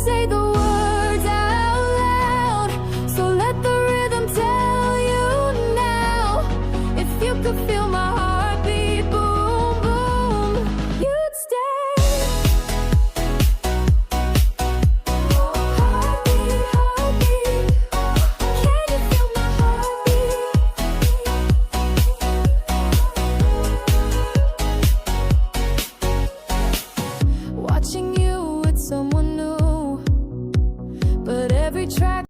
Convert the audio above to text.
say the words out loud, so let the rhythm tell you now. If you could feel my heartbeat, boom, boom, you'd stay. Heartbeat, heartbeat, can you feel my heartbeat? Watching you with someone new, but every track